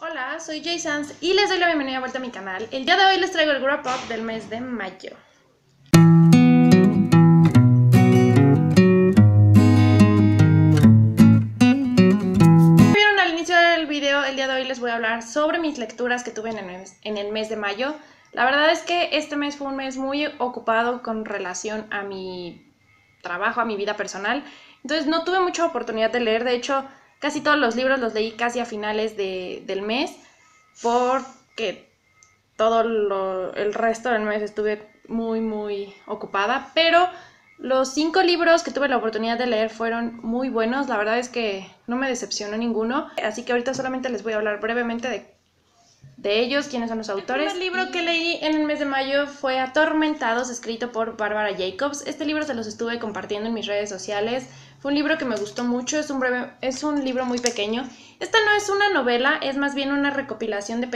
Hola, soy Jay Sanz y les doy la bienvenida de vuelta a mi canal. El día de hoy les traigo el wrap up del mes de mayo. Vieron al inicio del video, el día de hoy les voy a hablar sobre mis lecturas que tuve en el mes de mayo. La verdad es que este mes fue un mes muy ocupado con relación a mi trabajo, a mi vida personal. Entonces no tuve mucha oportunidad de leer. De hecho, casi todos los libros los leí casi a finales del mes, porque el resto del mes estuve muy ocupada, pero los 5 libros que tuve la oportunidad de leer fueron muy buenos. La verdad es que no me decepcionó ninguno, así que ahorita solamente les voy a hablar brevemente de ellos, quiénes son los autores. El primer libro que leí en el mes de mayo fue Atormentados, escrito por Bárbara Jacobs. Este libro se los estuve compartiendo en mis redes sociales. Fue un libro que me gustó mucho, es un libro muy pequeño. Esta no es una novela, es más bien una recopilación de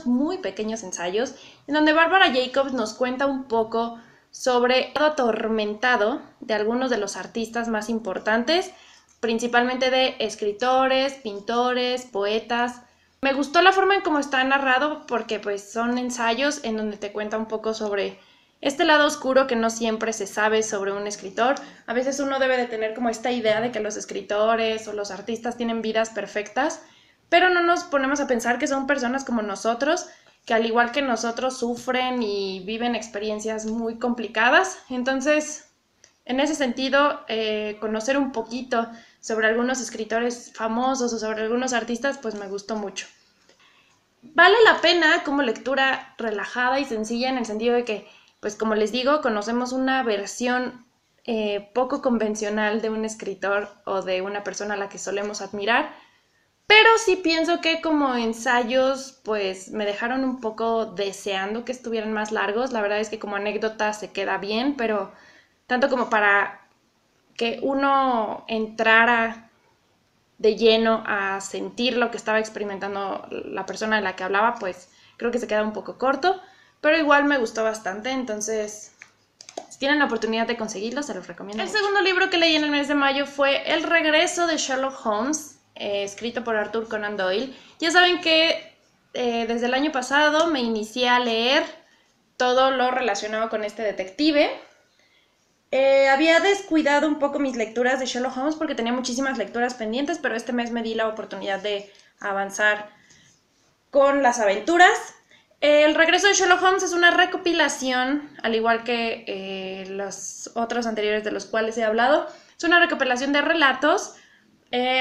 muy pequeños ensayos, en donde Bárbara Jacobs nos cuenta un poco sobre el atormentado de algunos de los artistas más importantes, principalmente de escritores, pintores, poetas. Me gustó la forma en cómo está narrado porque pues son ensayos en donde te cuenta un poco sobre este lado oscuro que no siempre se sabe sobre un escritor. A veces uno debe de tener como esta idea de que los escritores o los artistas tienen vidas perfectas, pero no nos ponemos a pensar que son personas como nosotros, que al igual que nosotros sufren y viven experiencias muy complicadas. Entonces, en ese sentido, conocer un poquito sobre algunos escritores famosos o sobre algunos artistas, pues me gustó mucho. Vale la pena como lectura relajada y sencilla en el sentido de que, pues como les digo, conocemos una versión poco convencional de un escritor o de una persona a la que solemos admirar, pero sí pienso que como ensayos, pues me dejaron un poco deseando que estuvieran más largos. La verdad es que como anécdota se queda bien, pero tanto como para que uno entrara de lleno a sentir lo que estaba experimentando la persona de la que hablaba, pues creo que se queda un poco corto, pero igual me gustó bastante. Entonces, si tienen la oportunidad de conseguirlo, se los recomiendo mucho. El segundo libro que leí en el mes de mayo fue El regreso de Sherlock Holmes, escrito por Arthur Conan Doyle. Ya saben que desde el año pasado me inicié a leer todo lo relacionado con este detective. Había descuidado un poco mis lecturas de Sherlock Holmes porque tenía muchísimas lecturas pendientes, pero este mes me di la oportunidad de avanzar con las aventuras. El regreso de Sherlock Holmes es una recopilación, al igual que los otros anteriores de los cuales he hablado. Es una recopilación de relatos.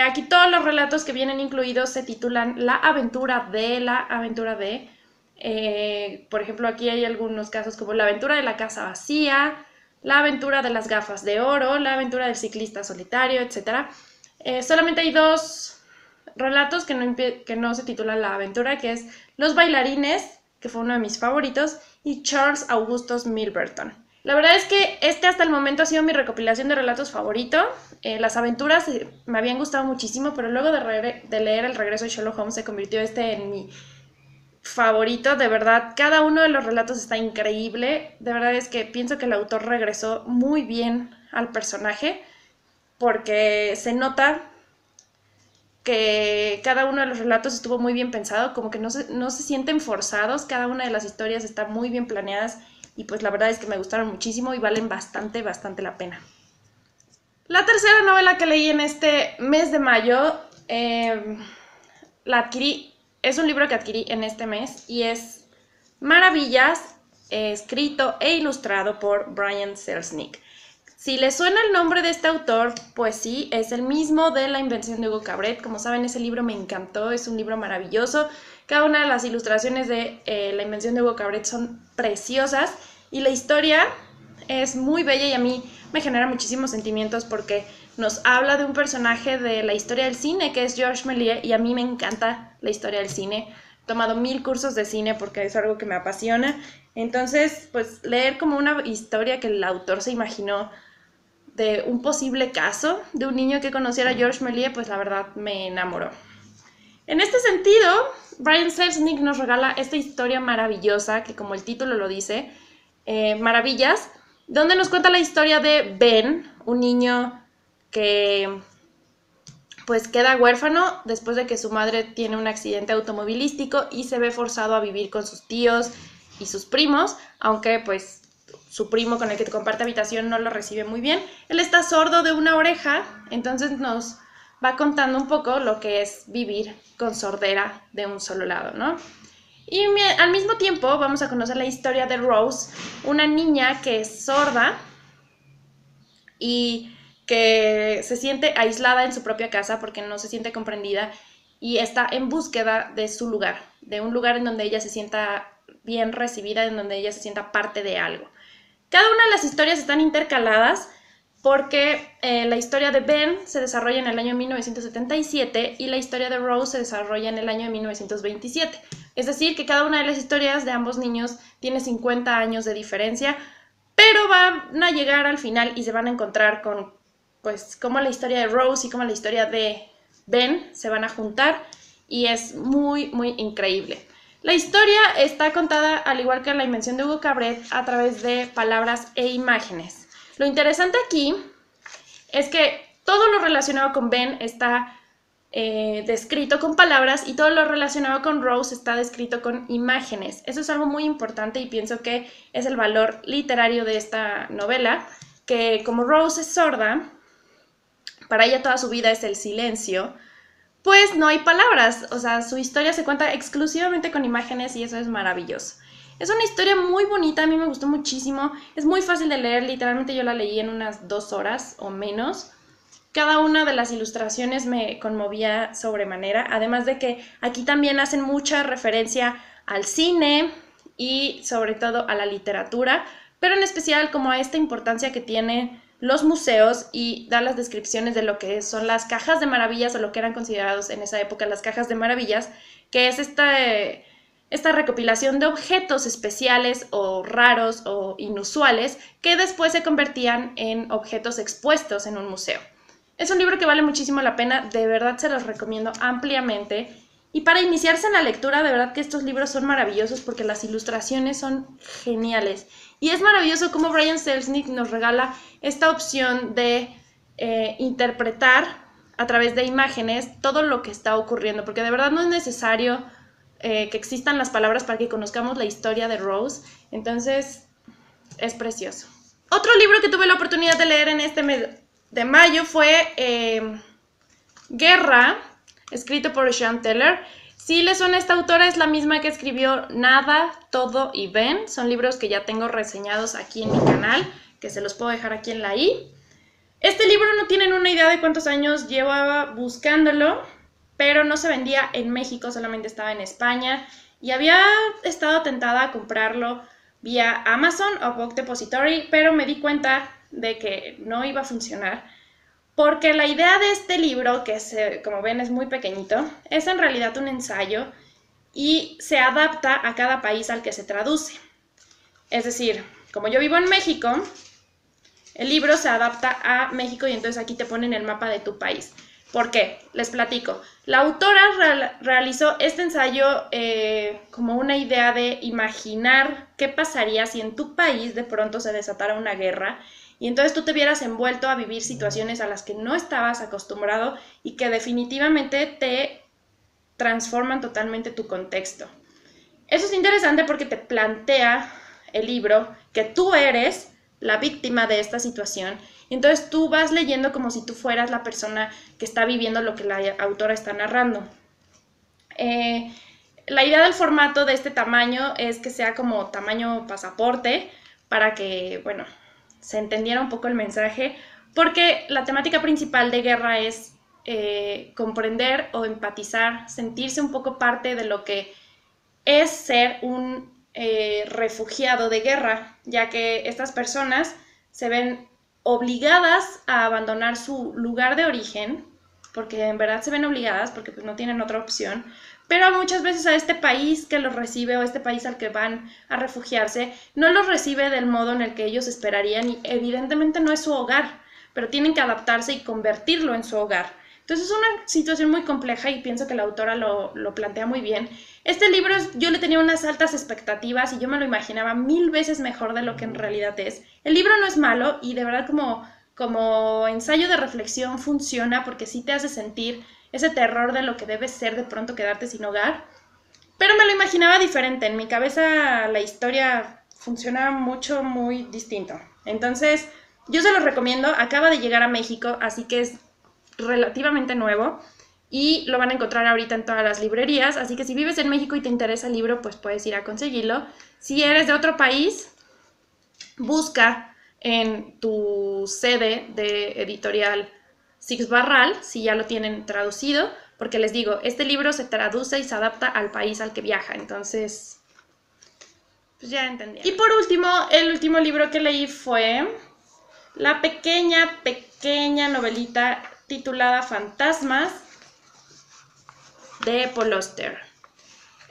Aquí todos los relatos que vienen incluidos se titulan La aventura de. Por ejemplo, aquí hay algunos casos como La aventura de la casa vacía, La aventura de las gafas de oro, La aventura del ciclista solitario, etc. Solamente hay 2 relatos que no se titulan La aventura, que es Los bailarines, que fue uno de mis favoritos, y Charles Augustus Milverton. La verdad es que este hasta el momento ha sido mi recopilación de relatos favorito. Las aventuras me habían gustado muchísimo, pero luego de leer El regreso de Sherlock Holmes se convirtió en mi favorito. De verdad, cada uno de los relatos está increíble. De verdad es que pienso que el autor regresó muy bien al personaje, porque se nota que cada uno de los relatos estuvo muy bien pensado, como que no se sienten forzados, cada una de las historias está muy bien planeadas y pues la verdad es que me gustaron muchísimo y valen bastante la pena. La tercera novela que leí en este mes de mayo, la adquirí, es un libro que adquirí en este mes y es Maravillas, escrito e ilustrado por Brian Selznick. Si les suena el nombre de este autor, pues sí, es el mismo de La invención de Hugo Cabret. Como saben, ese libro me encantó, es un libro maravilloso. Cada una de las ilustraciones de La invención de Hugo Cabret son preciosas y la historia es muy bella y a mí me genera muchísimos sentimientos porque nos habla de un personaje de la historia del cine que es Georges Méliès y a mí me encanta la historia del cine. He tomado 1000 cursos de cine porque es algo que me apasiona. Entonces, pues leer como una historia que el autor se imaginó de un posible caso de un niño que conociera a Georges Méliès, pues la verdad me enamoró. En este sentido, Brian Selznick nos regala esta historia maravillosa que, como el título lo dice, Maravillas, donde nos cuenta la historia de Ben, un niño que pues queda huérfano después de que su madre tiene un accidente automovilístico y se ve forzado a vivir con sus tíos y sus primos, aunque pues su primo con el que comparte habitación no lo recibe muy bien. Él está sordo de una oreja, entonces nos va contando un poco lo que es vivir con sordera de un solo lado, ¿no? Y al mismo tiempo vamos a conocer la historia de Rose, una niña que es sorda y que se siente aislada en su propia casa porque no se siente comprendida y está en búsqueda de su lugar, de un lugar en donde ella se sienta bien recibida, en donde ella se sienta parte de algo. Cada una de las historias están intercaladas porque la historia de Ben se desarrolla en el año 1977 y la historia de Rose se desarrolla en el año 1927. Es decir, que cada una de las historias de ambos niños tiene 50 años de diferencia, pero van a llegar al final y se van a encontrar con, pues, cómo la historia de Rose y cómo la historia de Ben se van a juntar y es muy, muy increíble. La historia está contada, al igual que la invención de Hugo Cabret, a través de palabras e imágenes. Lo interesante aquí es que todo lo relacionado con Ben está descrito con palabras y todo lo relacionado con Rose está descrito con imágenes. Eso es algo muy importante y pienso que es el valor literario de esta novela, que como Rose es sorda, para ella toda su vida es el silencio, pues no hay palabras, o sea, su historia se cuenta exclusivamente con imágenes y eso es maravilloso. Es una historia muy bonita, a mí me gustó muchísimo, es muy fácil de leer, literalmente yo la leí en unas 2 horas o menos. Cada una de las ilustraciones me conmovía sobremanera, además de que aquí también hacen mucha referencia al cine y sobre todo a la literatura, pero en especial como a esta importancia que tienen los museos y da las descripciones de lo que son las cajas de maravillas o lo que eran considerados en esa época las cajas de maravillas, que es esta recopilación de objetos especiales o raros o inusuales que después se convertían en objetos expuestos en un museo. Es un libro que vale muchísimo la pena, de verdad se los recomiendo ampliamente. Y para iniciarse en la lectura, de verdad que estos libros son maravillosos porque las ilustraciones son geniales. Y es maravilloso cómo Brian Selznick nos regala esta opción de interpretar a través de imágenes todo lo que está ocurriendo, porque de verdad no es necesario que existan las palabras para que conozcamos la historia de Rose. Entonces, es precioso. Otro libro que tuve la oportunidad de leer en este mes de mayo fue Guerra, escrito por Sean Teller. Si les suena esta autora, es la misma que escribió Nada, Todo y Ben. Son libros que ya tengo reseñados aquí en mi canal, que se los puedo dejar aquí en la i. Este libro no tienen una idea de cuántos años llevaba buscándolo, pero no se vendía en México, solamente estaba en España. Y había estado tentada a comprarlo vía Amazon o Book Depository, pero me di cuenta de que no iba a funcionar, porque la idea de este libro, que como ven es muy pequeñito, es en realidad un ensayo y se adapta a cada país al que se traduce. Es decir, como yo vivo en México, el libro se adapta a México y entonces aquí te ponen el mapa de tu país. ¿Por qué? Les platico. La autora realizó este ensayo como una idea de imaginar qué pasaría si en tu país de pronto se desatara una guerra y entonces tú te vieras envuelto a vivir situaciones a las que no estabas acostumbrado y que definitivamente te transforman totalmente tu contexto. Eso es interesante porque te plantea el libro que tú eres la víctima de esta situación y entonces tú vas leyendo como si tú fueras la persona que está viviendo lo que la autora está narrando. La idea del formato de este tamaño es que sea como tamaño pasaporte para que, bueno, se entendiera un poco el mensaje, porque la temática principal de Guerra es comprender o empatizar, sentirse un poco parte de lo que es ser un refugiado de guerra, ya que estas personas se ven obligadas a abandonar su lugar de origen, porque en verdad se ven obligadas, porque pues no tienen otra opción, pero muchas veces a este país que los recibe o este país al que van a refugiarse no los recibe del modo en el que ellos esperarían y evidentemente no es su hogar, pero tienen que adaptarse y convertirlo en su hogar. Entonces es una situación muy compleja y pienso que la autora lo plantea muy bien. Este libro yo le tenía unas altas expectativas y yo me lo imaginaba 1000 veces mejor de lo que en realidad es. El libro no es malo y de verdad como como ensayo de reflexión funciona porque sí te hace sentir ese terror de lo que debe ser de pronto quedarte sin hogar. Pero me lo imaginaba diferente. En mi cabeza la historia funciona muy distinto. Entonces, yo se los recomiendo. Acaba de llegar a México, así que es relativamente nuevo. Y lo van a encontrar ahorita en todas las librerías. Así que si vives en México y te interesa el libro, pues puedes ir a conseguirlo. Si eres de otro país, busca en tu sede de editorial Six Barral, si ya lo tienen traducido, porque les digo, este libro se traduce y se adapta al país al que viaja, entonces, pues ya entendí. Y por último, el último libro que leí fue la pequeña novelita titulada Fantasmas de Paul Auster.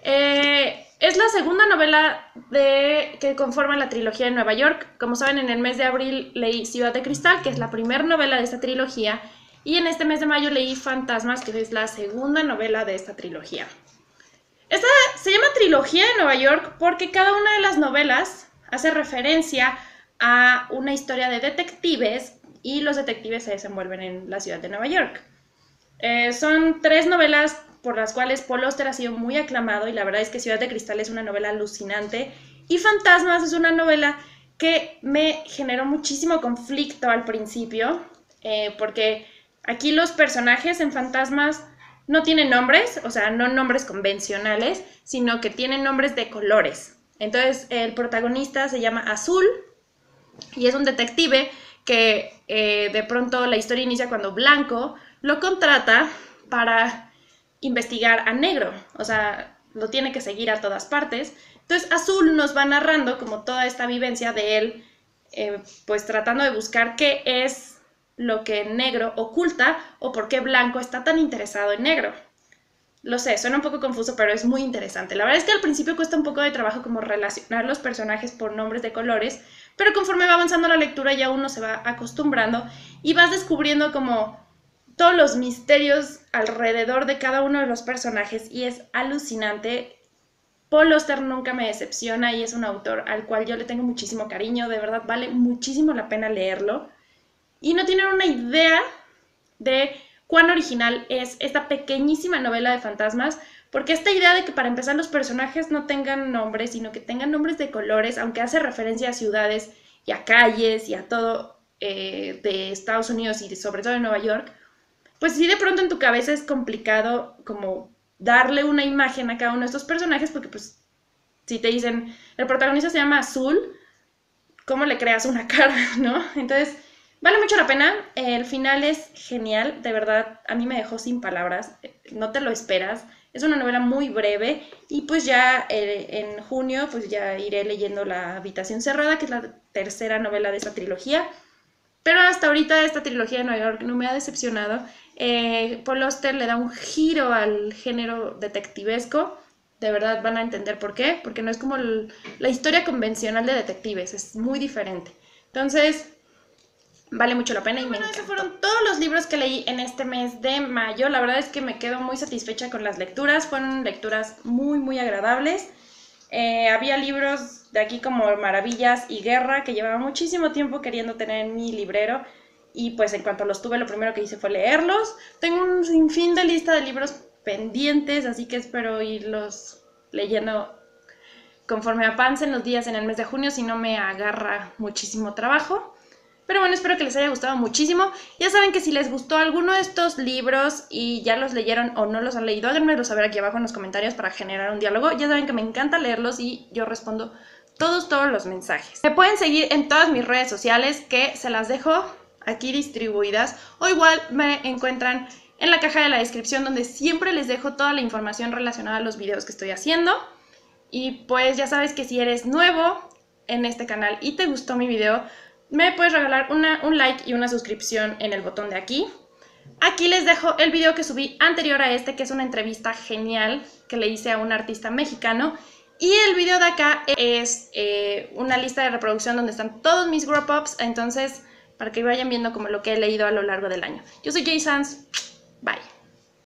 Es la segunda novela que conforma la trilogía de Nueva York. Como saben, en el mes de abril leí Ciudad de Cristal, que es la primera novela de esta trilogía, y en este mes de mayo leí Fantasmas, que es la segunda novela de esta trilogía. Esta se llama Trilogía de Nueva York porque cada una de las novelas hace referencia a una historia de detectives y los detectives se desenvuelven en la ciudad de Nueva York. Son 3 novelas por las cuales Paul Auster ha sido muy aclamado y la verdad es que Ciudad de Cristal es una novela alucinante y Fantasmas es una novela que me generó muchísimo conflicto al principio porque aquí los personajes en Fantasmas no tienen nombres, o sea, no nombres convencionales, sino que tienen nombres de colores. Entonces el protagonista se llama Azul y es un detective que de pronto la historia inicia cuando Blanco lo contrata para investigar a Negro, o sea, lo tiene que seguir a todas partes. Entonces Azul nos va narrando como toda esta vivencia de él, pues tratando de buscar qué es lo que Negro oculta o por qué Blanco está tan interesado en Negro. Lo sé, suena un poco confuso, pero es muy interesante. La verdad es que al principio cuesta un poco de trabajo como relacionar los personajes por nombres de colores, pero conforme va avanzando la lectura ya uno se va acostumbrando y vas descubriendo como todos los misterios alrededor de cada uno de los personajes y es alucinante. Paul Auster nunca me decepciona y es un autor al cual yo le tengo muchísimo cariño, de verdad vale muchísimo la pena leerlo. Y no tienen una idea de cuán original es esta pequeñísima novela de fantasmas, porque esta idea de que para empezar los personajes no tengan nombres, sino que tengan nombres de colores, aunque hace referencia a ciudades y a calles y a todo de Estados Unidos y sobre todo de Nueva York, pues sí de pronto en tu cabeza es complicado como darle una imagen a cada uno de estos personajes, porque pues si te dicen, el protagonista se llama Azul, ¿cómo le creas una cara, no? Entonces, vale mucho la pena, el final es genial, de verdad, a mí me dejó sin palabras, no te lo esperas, es una novela muy breve y pues ya en junio pues ya iré leyendo La habitación cerrada, que es la tercera novela de esta trilogía. Pero hasta ahorita esta trilogía de Nueva York no me ha decepcionado. Paul Auster le da un giro al género detectivesco. De verdad van a entender por qué. Porque no es como la historia convencional de detectives. Es muy diferente. Entonces, vale mucho la pena y me encantó. Esos fueron todos los libros que leí en este mes de mayo. La verdad es que me quedo muy satisfecha con las lecturas. Fueron lecturas muy agradables. Había libros de aquí como Maravillas y Guerra que llevaba muchísimo tiempo queriendo tener en mi librero y pues en cuanto los tuve lo primero que hice fue leerlos. Tengo un sinfín de lista de libros pendientes, así que espero irlos leyendo conforme avancen los días en el mes de junio, si no me agarra muchísimo trabajo. Pero bueno, espero que les haya gustado muchísimo. Ya saben que si les gustó alguno de estos libros y ya los leyeron o no los han leído, háganmelo saber aquí abajo en los comentarios para generar un diálogo. Ya saben que me encanta leerlos y yo respondo todos los mensajes. Me pueden seguir en todas mis redes sociales que se las dejo aquí distribuidas o igual me encuentran en la caja de la descripción donde siempre les dejo toda la información relacionada a los videos que estoy haciendo. Y pues ya sabes que si eres nuevo en este canal y te gustó mi video, me puedes regalar un like y una suscripción en el botón de aquí. Aquí les dejo el video que subí anterior a este, que es una entrevista genial que le hice a un artista mexicano. Y el video de acá es una lista de reproducción donde están todos mis wrap ups, entonces para que vayan viendo como lo que he leído a lo largo del año. Yo soy Jay Sanz, bye.